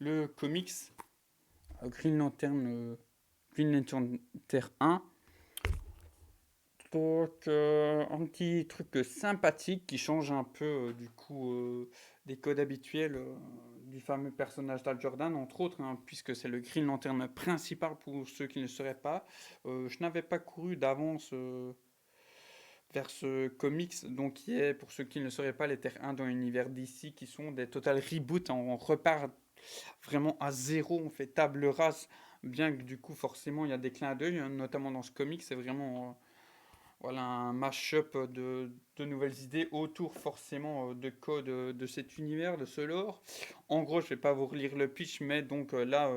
le comics Green Lantern Terre 1. Donc, un petit truc sympathique qui change un peu des codes habituels du fameux personnage d'Hal Jordan, entre autres, hein, puisque c'est le Green Lantern principal pour ceux qui ne le sauraient pas. Je n'avais pas couru d'avance vers ce comics, donc qui est, pour ceux qui ne le sauraient pas, les Terres 1 dans l'univers d'ici, qui sont des total reboots. On repart vraiment à zéro, on fait table rase, bien que du coup, forcément, il y a des clins d'œil, hein, notamment dans ce comic, c'est vraiment voilà, un mash-up de nouvelles idées autour forcément de codes de cet univers, de ce lore. En gros, je vais pas vous relire le pitch, mais donc là,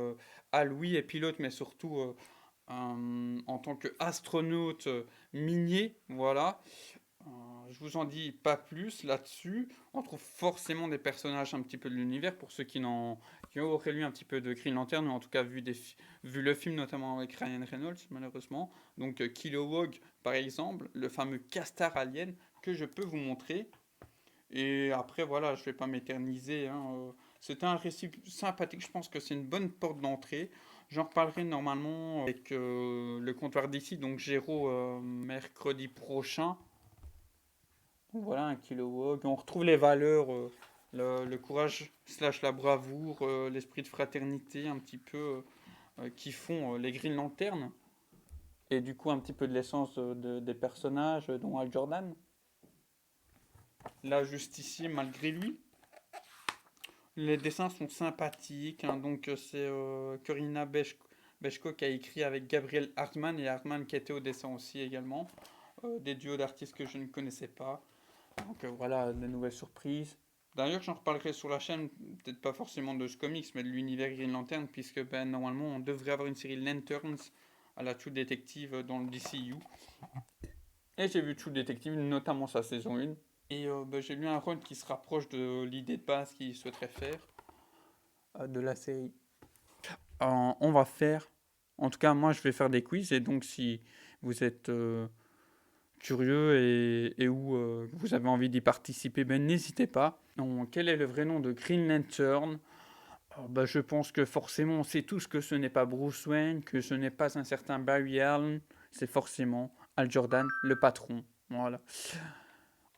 Al, oui, est pilote, mais surtout en tant qu'astronaute minier, voilà. Je vous en dis pas plus là-dessus. On trouve forcément des personnages un petit peu de l'univers pour ceux qui auraient lu un petit peu de Green Lantern ou en tout cas vu le film notamment avec Ryan Reynolds malheureusement. Donc Kilowog par exemple, le fameux castar alien que je peux vous montrer. Et après voilà, je vais pas m'éterniser, hein. C'était un récit sympathique, je pense que c'est une bonne porte d'entrée. J'en reparlerai normalement avec le comptoir d'ici, donc Géraud mercredi prochain. Donc voilà, un kilowog. On retrouve les valeurs, le courage slash la bravoure, l'esprit de fraternité un petit peu qui font les Green Lanterns. Et du coup un petit peu de l'essence des personnages, dont Hal Jordan. Là juste ici, malgré lui. Les dessins sont sympathiques, hein, donc c'est Corina Bechko qui a écrit avec Gabriel Hartmann et Hartmann qui était au dessin aussi également. Des duos d'artistes que je ne connaissais pas. Donc voilà, de nouvelles surprises. D'ailleurs, j'en reparlerai sur la chaîne, peut-être pas forcément de ce comics, mais de l'univers Green Lantern, puisque ben, normalement on devrait avoir une série Lanterns à la True Detective dans le DCU. Et j'ai vu True Detective, notamment sa saison 1. Et ben, j'ai lu un run qui se rapproche de l'idée de base qu'il souhaiterait faire de la série. On va faire, en tout cas moi je vais faire des quiz, et donc si vous êtes curieux et où vous avez envie d'y participer, ben n'hésitez pas. Donc, quel est le vrai nom de Green Lantern? Ben, je pense que forcément on sait tous que ce n'est pas Bruce Wayne, que ce n'est pas un certain Barry Allen, c'est forcément Hal Jordan, le patron. Voilà.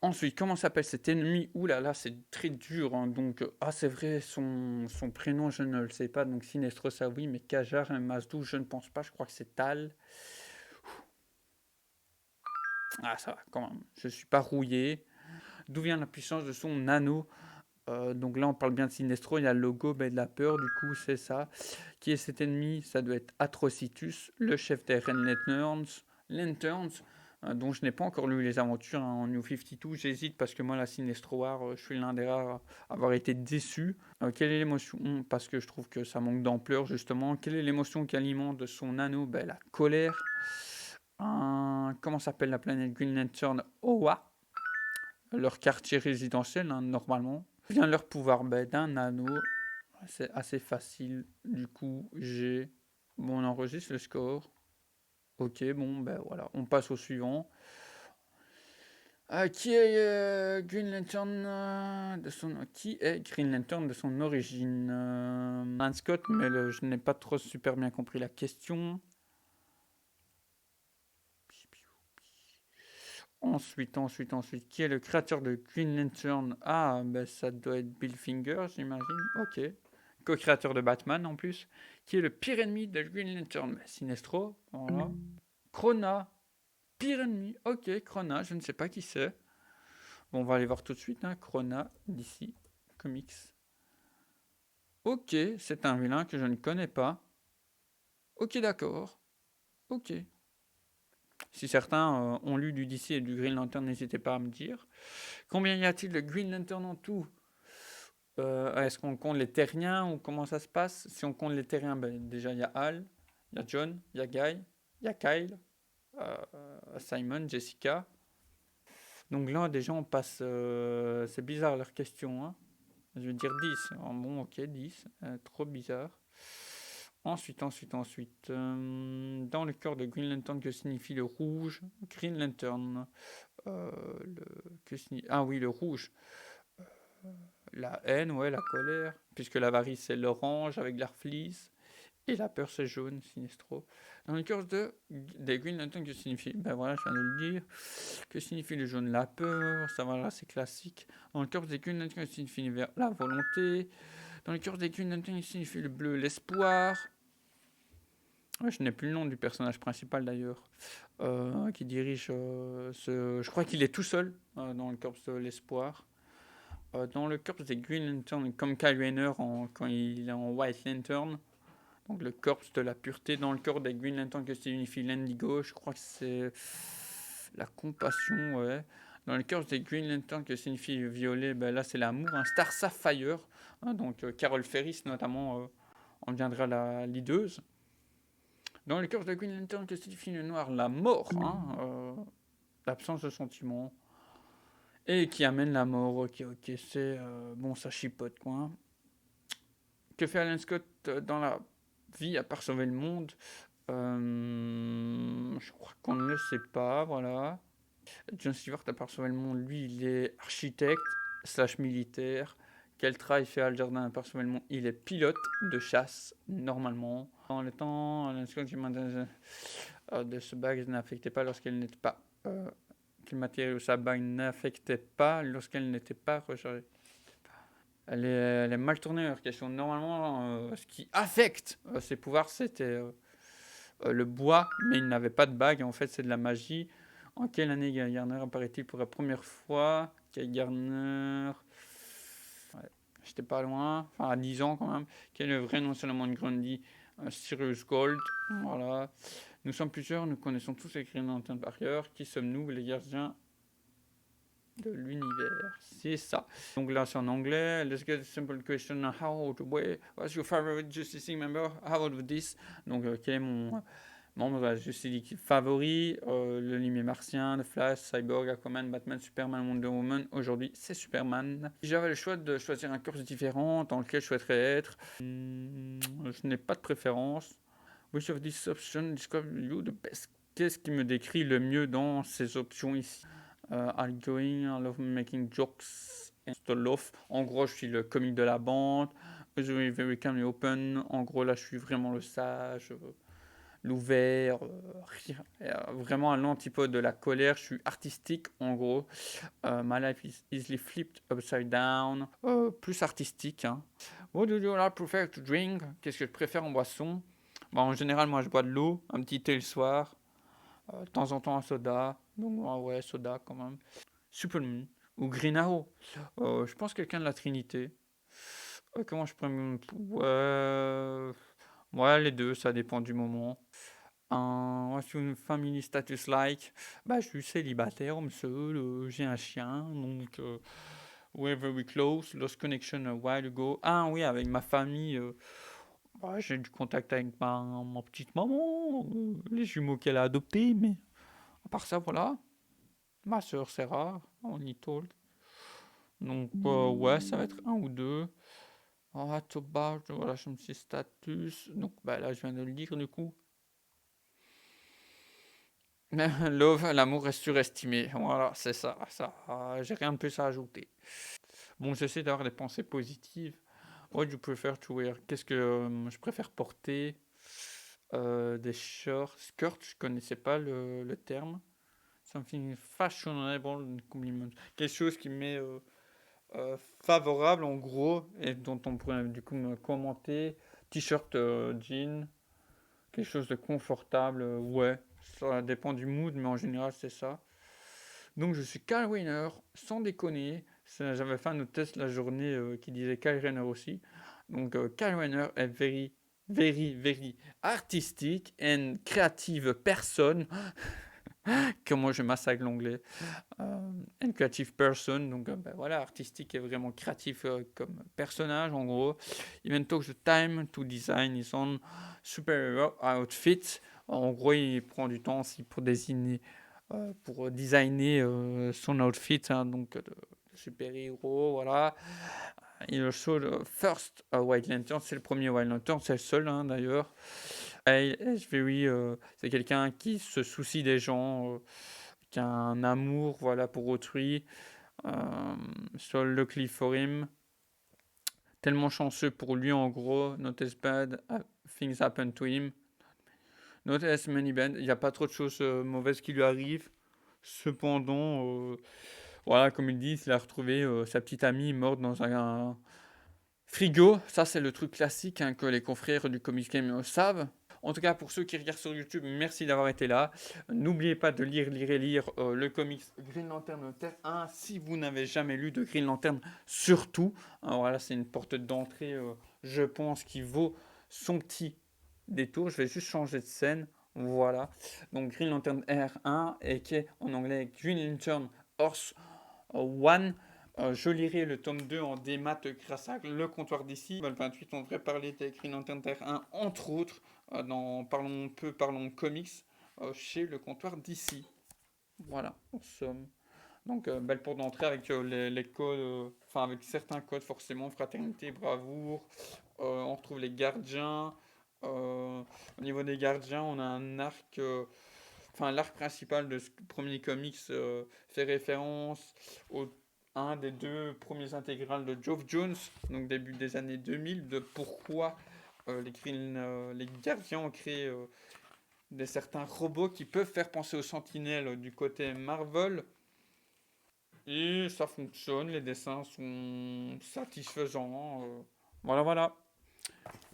Ensuite, comment s'appelle cet ennemi? Ouh là là, c'est très dur, hein. Donc, c'est vrai, son prénom, je ne le sais pas. Donc, Sinestro, ça oui, mais Kajar et Mazdou, je ne pense pas. Je crois que c'est Tal. Ah, ça va, quand même. Je suis pas rouillé. D'où vient la puissance de son anneau? Donc là, on parle bien de Sinestro. Il y a le logo ben, de la peur, du coup, c'est ça. Qui est cet ennemi? Ça doit être Atrocitus, le chef des Red Lanterns, dont je n'ai pas encore lu les aventures hein, en New 52. J'hésite parce que moi, la Sinestro War, je suis l'un des rares à avoir été déçu. Quelle est l'émotion? Parce que je trouve que ça manque d'ampleur, justement. Quelle est l'émotion qui alimente son anneau? Ben, la colère. Comment s'appelle la planète Green Lantern? Oa, leur quartier résidentiel, hein, normalement. Vient leur pouvoir ben, d'un anneau. C'est assez facile. Du coup, j'ai. Bon, on enregistre le score. Ok, bon, ben voilà. On passe au suivant. Qui est Green Lantern de son qui est Green Lantern de son origine? Alan Scott, mais je n'ai pas trop super bien compris la question. Ensuite, qui est le créateur de Green Lantern? Ah, ben ça doit être Bill Finger, j'imagine. Ok. Co-créateur de Batman en plus. Qui est le pire ennemi de Green Lantern? Ben, Sinestro, voilà. Krona, pire ennemi. Ok, Krona, je ne sais pas qui c'est. Bon, on va aller voir tout de suite. Hein. Krona, d'ici, comics. Ok, c'est un vilain que je ne connais pas. Ok, d'accord. Ok. Si certains ont lu du DC et du Green Lantern, n'hésitez pas à me dire. Combien y a-t-il de Green Lantern en tout? Est-ce qu'on compte les terriens ou comment ça se passe? Si on compte les terriens, ben, déjà il y a Hal, il y a John, il y a Guy, il y a Kyle, Simon, Jessica. Donc là déjà on passe. C'est bizarre leur question. Hein. Je vais dire 10. Oh, bon, ok, 10. Trop bizarre. Ensuite. Dans le cœur de Green Lantern, que signifie le rouge? Green Lantern. Le, ah oui, le rouge. La haine, ouais, la colère, puisque l'avarice c'est l'orange avec l'Arflis, et la peur c'est jaune, Sinestro. Dans le cœur des Green Lantern, que signifie? Ben voilà, je viens de le dire. Que signifie le jaune? La peur, ça va là, c'est classique. Dans le cœur des Green Lantern, que signifie la volonté. Dans le cœur des Green Lantern, il signifie le bleu, l'espoir. Ouais, je n'ai plus le nom du personnage principal d'ailleurs, qui dirige ce. Je crois qu'il est tout seul dans le corps de l'espoir. Dans le corps des Green Lantern, comme Kyle Rayner quand il est en White Lantern, donc le corps de la pureté. Dans le corps des Green Lantern que signifie l'indigo, je crois que c'est la compassion, ouais. Dans le corps des Green Lantern que signifie violet, ben là c'est l'amour. Un Star Sapphire, hein, donc Carol Ferris notamment en viendra la leaduse. Dans le cœur de Green Lantern, que signifie le noir? La mort, hein, l'absence de sentiment. Et qui amène la mort, ok, c'est... bon, ça chipote, quoi. Hein. Que fait Alan Scott dans la vie à part sauver le monde? Je crois qu'on ne le sait pas, voilà. John Stewart, à part sauver le monde, lui, il est architecte slash militaire. Quel travail fait Al Jordan à part sauver le monde? Il est pilote de chasse, normalement. Dans le temps, Alan Scott de ce bague n'affectait pas lorsqu'elle n'était pas... que le matériau de sa bague n'affectait pas lorsqu'elle n'était pas rechargée. Elle est mal tournée leur question. Normalement, ce qui affecte ses pouvoirs, c'était le bois, mais il n'avait pas de bague. En fait, c'est de la magie. En quelle année Guy Gardner apparaît-il pour la première fois? Guy Gardner... Ouais, j'étais pas loin. Enfin, à 10 ans quand même. Quel est le vrai nom seulement de Grundy? Sirius Gold. Voilà. Nous sommes plusieurs, nous connaissons tous les Green Lantern par cœur. Qui sommes-nous, les gardiens de l'univers? C'est ça. Donc là, c'est en anglais. Let's get a simple question. How to way? What's your favorite Justice League member? How about this? Donc, quel est mon membre de la Justice League favori? Le limier martien, The Flash, Cyborg, Aquaman, Batman, Superman, Wonder Woman. Aujourd'hui, c'est Superman. Si j'avais le choix de choisir un course différent dans lequel je souhaiterais être, je n'ai pas de préférence. Which of these options describe you the best? Qu'est-ce qui me décrit le mieux dans ces options ici? Outgoing, I love making jokes and love. En gros, je suis le comique de la bande. Very, very calm and open. En gros, là, je suis vraiment le sage, l'ouvert, vraiment à l'antipode de la colère. Je suis artistique, en gros. My life is easily flipped upside down. Plus artistique. Hein. What do you prefer to drink? Qu'est-ce que je préfère en boisson? Bon, en général, moi, je bois de l'eau, un petit thé le soir, de temps en temps un soda. Donc, ouais, soda quand même. Superman ou Green Arrow. Je pense quelqu'un de la Trinité. Comment je pourrais... Ouais, les deux, ça dépend du moment. What's your family status like? Bah, je suis célibataire, homme seul, j'ai un chien, donc we're very close, lost connection a while ago. Ah oui, avec ma famille, bah, j'ai du contact avec ma petite maman, les jumeaux qu'elle a adoptés, mais à part ça, voilà. Ma soeur, c'est rare, on y told. Donc, ouais, ça va être un ou deux. Toba, voilà, je me suis status. Donc, bah là, je viens de le dire, du coup. Love, l'amour est surestimé. Voilà, c'est ça. J'ai rien de plus à ajouter. Bon, j'essaie d'avoir des pensées positives. What do you prefer to wear? Qu'est-ce que je préfère porter? Des shorts, skirts, je connaissais pas le terme. Something fashionable compliment. Quelque chose qui m'est favorable en gros et dont on pourrait du coup me commenter. T-shirt, jean, quelque chose de confortable, ouais. Ça dépend du mood, mais en général c'est ça. Donc je suis Kyle Rayner, sans déconner. J'avais fait un autre test la journée qui disait Kyle Rayner aussi. Donc Kyle Rayner est very, very, very artistique and creative person. Comment je massacre l'anglais. And creative person, donc ben voilà, artistique et vraiment créatif comme personnage en gros. Even took the time to design his own superhero outfit. En gros, il prend du temps aussi pour designer son outfit, hein, donc de super-héros, voilà. Il also the first White Lantern, c'est le premier White Lantern, c'est le seul hein, d'ailleurs. C'est quelqu'un qui se soucie des gens, qui a un amour voilà, pour autrui. So luckily for him. Tellement chanceux pour lui, en gros. Not as bad things happen to him. Not as many bad. Il n'y a pas trop de choses mauvaises qui lui arrivent. Cependant, voilà, comme ils disent, il a retrouvé sa petite amie morte dans un frigo. Ça, c'est le truc classique hein, que les confrères du Comics Game savent. En tout cas, pour ceux qui regardent sur YouTube, merci d'avoir été là. N'oubliez pas de lire le comics Green Lantern Terre 1 si vous n'avez jamais lu de Green Lantern, surtout. Alors, voilà, c'est une porte d'entrée, je pense, qui vaut son petit détour. Je vais juste changer de scène. Voilà. Donc, Green Lantern R1, et qui est en anglais Green Lantern Earth 1. Je lirai le tome 2 en démat grâce à le comptoir d'ici. Le 28, on devrait parler des Green Lantern Terre 1, entre autres, dans Parlons Comics, chez le comptoir d'ici. Voilà, en somme. Donc, belle porte d'entrée avec les codes, enfin, avec certains codes, forcément, fraternité, bravoure. On retrouve les gardiens. Au niveau des gardiens, on a un arc. Enfin, l'arc principal de ce premier comics fait référence au un des deux premiers intégrales de Geoff Jones, donc début des années 2000, de pourquoi les gardiens ont créé certains robots qui peuvent faire penser aux sentinelles du côté Marvel. Et ça fonctionne, les dessins sont satisfaisants. Voilà, voilà.